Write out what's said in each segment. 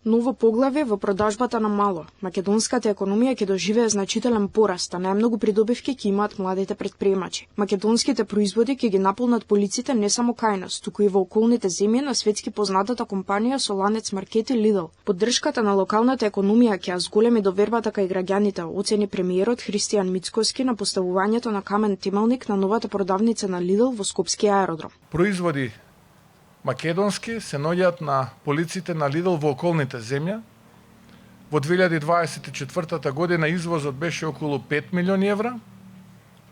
Ново поглавје во продажбата на мало. Македонската економија ќе доживее значителен пораст, а најмногу придобивки ќе имаат младите претприемачи. Македонските производи ќе ги наполнат полиците не само кај нас, туку и во околните земји на светски познатата компанија со ланец маркети Lidl. Поддршката на локалната економија ќе ја зголеми довербата кај граѓаните, оцени премиерот Христијан Мицкоски на поставувањето на камен темелник на новата продавница на Lidl во Скопски аеродром. Производи македонски се наоѓаат на полиците на Lidl во околните земја. Во 2024 година извозот беше околу 5 милиони евра.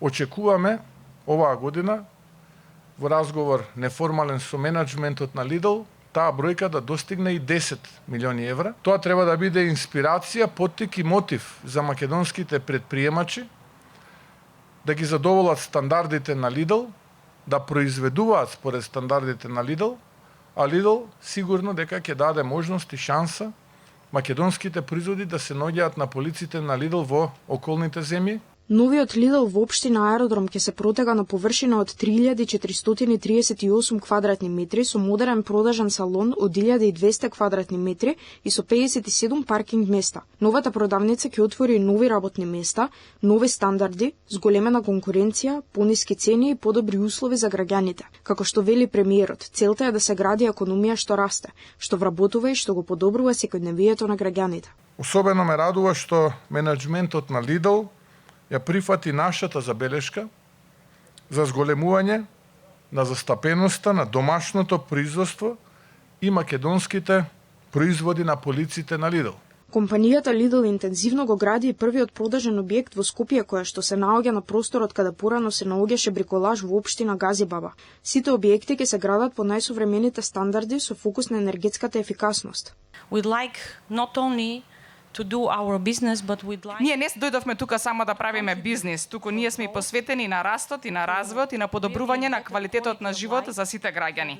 Очекуваме оваа година во разговор неформален со менеджментот на Lidl таа бројка да достигне и 10 милиони евра. Тоа треба да биде инспирација, поттик и мотив за македонските претприемачи да ги задоволат стандардите на Lidl, да произведуваат според стандардите на Lidl, а Lidl сигурно дека ќе даде можност и шанса македонските производи да се наоѓаат на полиците на Lidl во околните земји. Новиот Lidl во општина Аеродром ќе се протега на површина од 3438 квадратни метри со модерен продажен салон од 1200 квадратни метри и со 57 паркинг места. Новата продавница ќе отвори нови работни места, нови стандарди, зголемена конкуренција, пониски цени и подобри услови за граѓаните. Како што вели премиерот, целта е да се гради економија што расте, што вработува и што го подобрува секојдневието на граѓаните. Особено ме радува што менеджментот на Lidl ја прифати нашата забелешка за зголемување на застапеноста на домашното производство и македонските производи на полиците на Lidl. Компанијата Lidl интензивно го гради и првиот продажен објект во Скопје која што се наоѓа на просторот каде порано се наоѓаше бриколаж во општина Газибаба. Сите објекти ќе се градат по најсовремените стандарди со фокус на енергетската ефикасност. Ние не дојдовме тука само да правиме бизнис, туку ние сме посветени на растот и на развојот и на подобрување на квалитетот на живот за сите граѓани.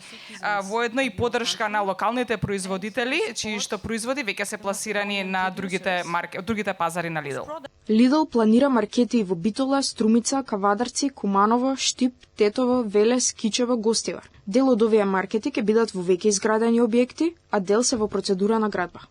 Воедно и поддршка на локалните производители, чии што производи веќе се пласирани на другите пазари на Lidl. Lidl планира маркети во Битола, Струмица, Кавадарци, Куманово, Штип, Тетово, Велес, Кичево, Гостивар. Дел од овие маркети ќе бидат во веќе изградени објекти, а дел се во процедура на градба.